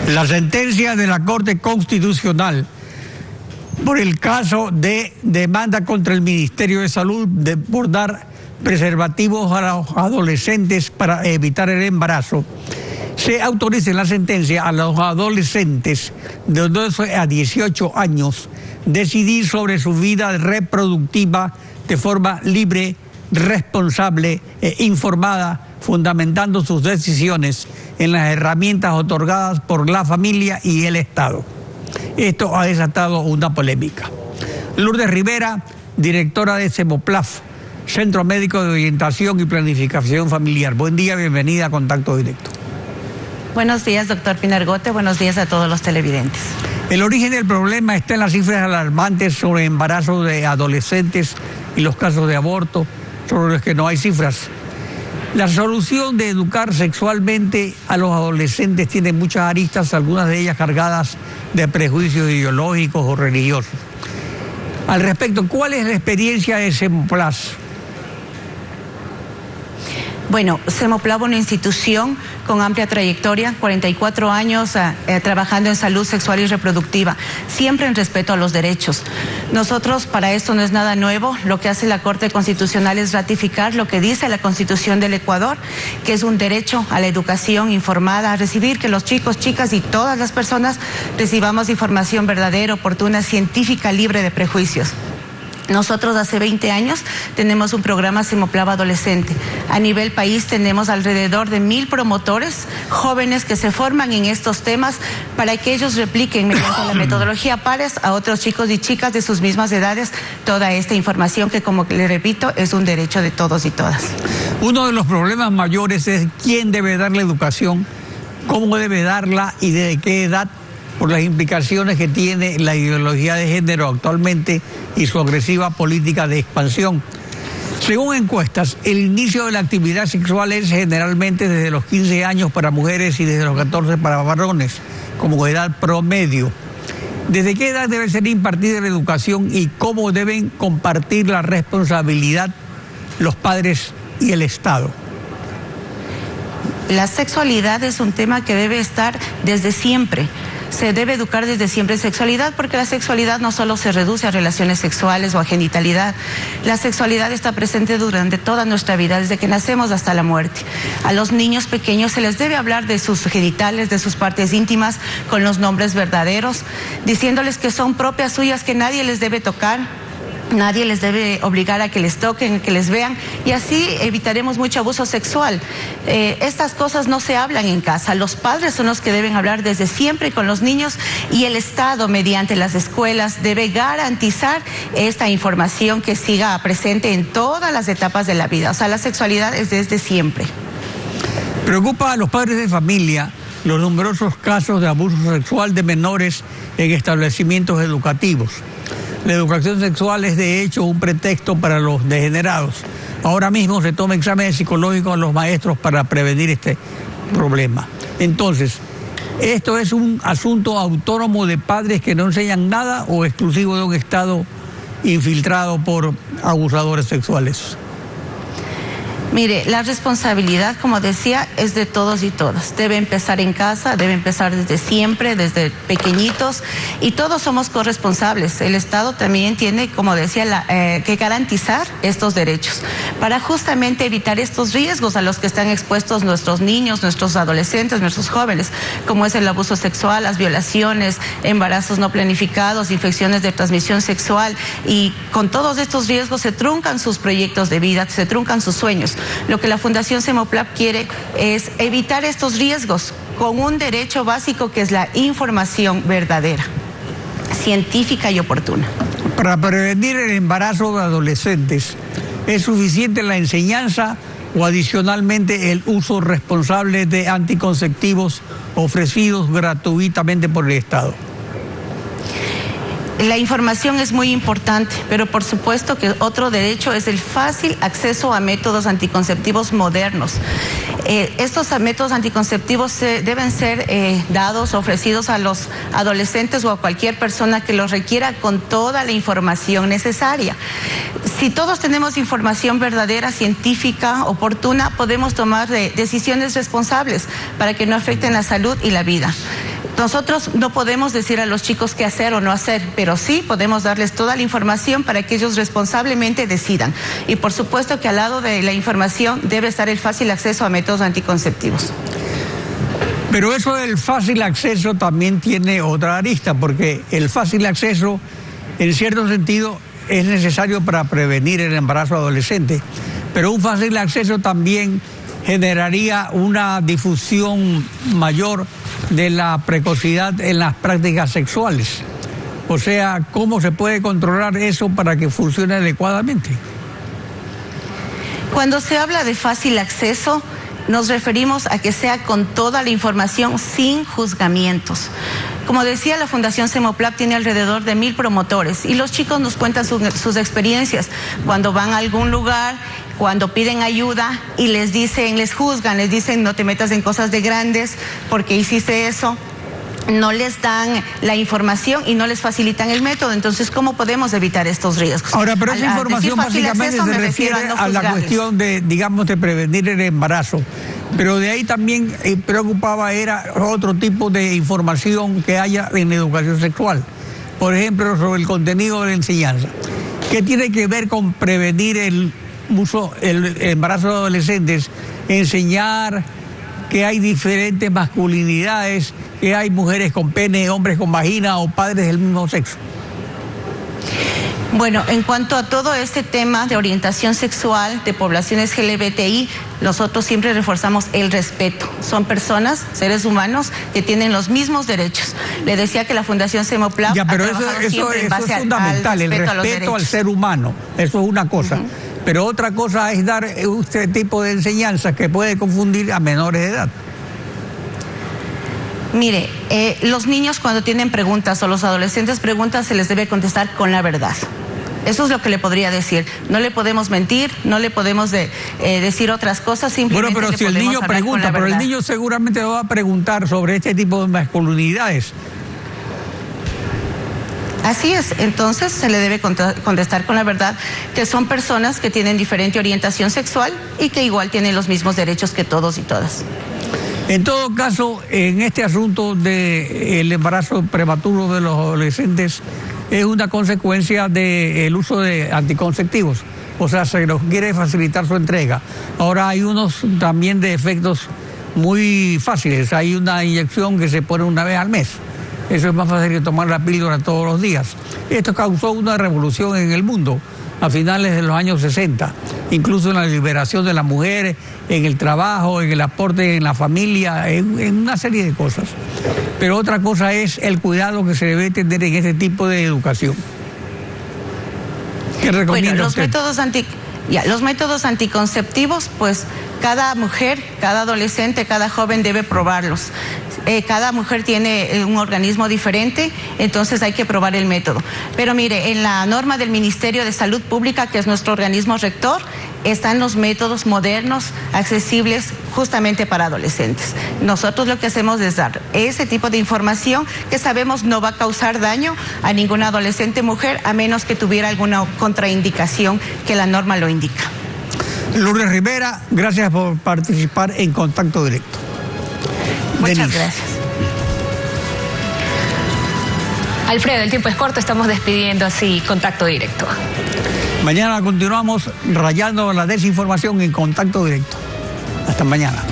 La sentencia de la Corte Constitucional por el caso de demanda contra el Ministerio de Salud por dar preservativos a los adolescentes para evitar el embarazo. Se autoriza en la sentencia a los adolescentes de 12 a 18 años decidir sobre su vida reproductiva de forma libre, responsable e informada, fundamentando sus decisiones en las herramientas otorgadas por la familia y el Estado. Esto ha desatado una polémica. Lourdes Rivera, directora de Semoplaf, Centro Médico de Orientación y Planificación Familiar. Buen día, bienvenida a Contacto Directo. Buenos días, doctor Pinargote. Buenos días a todos los televidentes. El origen del problema está en las cifras alarmantes sobre embarazo de adolescentes y los casos de aborto, sobre los que no hay cifras. La solución de educar sexualmente a los adolescentes tiene muchas aristas, algunas de ellas cargadas de prejuicios ideológicos o religiosos. Al respecto, ¿cuál es la experiencia de Semoplaf? Bueno, Semoplaf, una institución con amplia trayectoria, 44 años trabajando en salud sexual y reproductiva, siempre en respeto a los derechos. Nosotros, para esto no es nada nuevo, lo que hace la Corte Constitucional es ratificar lo que dice la Constitución del Ecuador, que es un derecho a la educación informada, a recibir que los chicos, chicas y todas las personas recibamos información verdadera, oportuna, científica, libre de prejuicios. Nosotros hace 20 años tenemos un programa Semoplaf Adolescente. A nivel país tenemos alrededor de 1000 promotores jóvenes que se forman en estos temas para que ellos repliquen mediante la metodología PARES a otros chicos y chicas de sus mismas edades toda esta información que, como le repito, es un derecho de todos y todas. Uno de los problemas mayores es quién debe dar la educación, cómo debe darla y desde qué edad, por las implicaciones que tiene la ideología de género actualmente y su agresiva política de expansión. Según encuestas, el inicio de la actividad sexual es generalmente desde los 15 años para mujeres y desde los 14 para varones, como edad promedio. ¿Desde qué edad debe ser impartida la educación y cómo deben compartir la responsabilidad los padres y el Estado? La sexualidad es un tema que debe estar desde siempre. Se debe educar desde siempre en sexualidad, porque la sexualidad no solo se reduce a relaciones sexuales o a genitalidad. La sexualidad está presente durante toda nuestra vida, desde que nacemos hasta la muerte. A los niños pequeños se les debe hablar de sus genitales, de sus partes íntimas, con los nombres verdaderos, diciéndoles que son propias suyas, que nadie les debe tocar. Nadie les debe obligar a que les toquen, que les vean, y así evitaremos mucho abuso sexual. Estas cosas no se hablan en casa. Los padres son los que deben hablar desde siempre con los niños, y el Estado, mediante las escuelas, debe garantizar esta información que siga presente en todas las etapas de la vida. O sea, la sexualidad es desde siempre. Preocupa a los padres de familia los numerosos casos de abuso sexual de menores en establecimientos educativos. La educación sexual es de hecho un pretexto para los degenerados. Ahora mismo se toma exámenes psicológicos a los maestros para prevenir este problema. Entonces, ¿esto es un asunto autónomo de padres que no enseñan nada o exclusivo de un Estado infiltrado por abusadores sexuales? Mire, la responsabilidad, como decía, es de todos y todas. Debe empezar en casa, debe empezar desde siempre, desde pequeñitos, y todos somos corresponsables. El Estado también tiene, como decía, que garantizar estos derechos para justamente evitar estos riesgos a los que están expuestos nuestros niños, nuestros adolescentes, nuestros jóvenes, como es el abuso sexual, las violaciones, embarazos no planificados, infecciones de transmisión sexual, y con todos estos riesgos se truncan sus proyectos de vida, se truncan sus sueños. Lo que la Fundación Semoplaf quiere es evitar estos riesgos con un derecho básico que es la información verdadera, científica y oportuna. Para prevenir el embarazo de adolescentes, ¿es suficiente la enseñanza o adicionalmente el uso responsable de anticonceptivos ofrecidos gratuitamente por el Estado? La información es muy importante, pero por supuesto que otro derecho es el fácil acceso a métodos anticonceptivos modernos. Estos métodos anticonceptivos deben ser dados, ofrecidos a los adolescentes o a cualquier persona que los requiera con toda la información necesaria. Si todos tenemos información verdadera, científica, oportuna, podemos tomar decisiones responsables para que no afecten la salud y la vida. Nosotros no podemos decir a los chicos qué hacer o no hacer, pero sí podemos darles toda la información para que ellos responsablemente decidan. Y por supuesto que al lado de la información debe estar el fácil acceso a métodos anticonceptivos. Pero eso del fácil acceso también tiene otra arista, porque el fácil acceso, en cierto sentido, es necesario para prevenir el embarazo adolescente. Pero un fácil acceso también generaría una difusión mayor de la precocidad en las prácticas sexuales. O sea, ¿cómo se puede controlar eso para que funcione adecuadamente? Cuando se habla de fácil acceso, nos referimos a que sea con toda la información sin juzgamientos. Como decía, la Fundación Semoplab tiene alrededor de 1000 promotores y los chicos nos cuentan sus experiencias cuando van a algún lugar, cuando piden ayuda y les juzgan, les dicen no te metas en cosas de grandes porque hiciste eso. No les dan la información y no les facilitan el método. Entonces, ¿cómo podemos evitar estos riesgos? Ahora, pero esa información básicamente se refiere a la cuestión de, digamos, de prevenir el embarazo. Pero de ahí también preocupaba era otro tipo de información que haya en educación sexual. Por ejemplo, sobre el contenido de la enseñanza. ¿Qué tiene que ver con prevenir el embarazo de adolescentes? Enseñar que hay diferentes masculinidades, que hay mujeres con pene, hombres con vagina o padres del mismo sexo. Bueno, en cuanto a todo este tema de orientación sexual de poblaciones LGBTI, nosotros siempre reforzamos el respeto. Son personas, seres humanos, que tienen los mismos derechos. Le decía que la Fundación Semoplab ya, pero eso es fundamental, el respeto al ser humano. Eso es una cosa. Pero otra cosa es dar este tipo de enseñanzas que puede confundir a menores de edad. Mire, los niños cuando tienen preguntas o los adolescentes preguntas se les debe contestar con la verdad. Eso es lo que le podría decir. No le podemos mentir, no le podemos decir otras cosas, simplemente. Bueno, pero si el niño pregunta, pero el niño seguramente va a preguntar sobre este tipo de masculinidades. Así es, entonces se le debe contestar con la verdad que son personas que tienen diferente orientación sexual y que igual tienen los mismos derechos que todos y todas. En todo caso, en este asunto del embarazo prematuro de los adolescentes es una consecuencia del uso de anticonceptivos. O sea, se nos quiere facilitar su entrega. Ahora hay unos también de efectos muy fáciles. Hay una inyección que se pone una vez al mes. Eso es más fácil que tomar la píldora todos los días. Esto causó una revolución en el mundo a finales de los años 60, incluso en la liberación de las mujeres, en el trabajo, en el aporte en la familia, en una serie de cosas. Pero otra cosa es el cuidado que se debe tener en este tipo de educación. ¿Qué recomienda usted? Los métodos anticonceptivos, pues cada mujer, cada adolescente, cada joven debe probarlos. Cada mujer tiene un organismo diferente, entonces hay que probar el método. Pero mire, en la norma del Ministerio de Salud Pública, que es nuestro organismo rector, están los métodos modernos, accesibles justamente para adolescentes. Nosotros lo que hacemos es dar ese tipo de información que sabemos no va a causar daño a ninguna adolescente mujer, a menos que tuviera alguna contraindicación que la norma lo indica. Lourdes Rivera, gracias por participar en Contacto Directo. Muchas gracias. Alfredo, el tiempo es corto, estamos despidiendo así Contacto Directo. Mañana continuamos rayando la desinformación en Contacto Directo. Hasta mañana.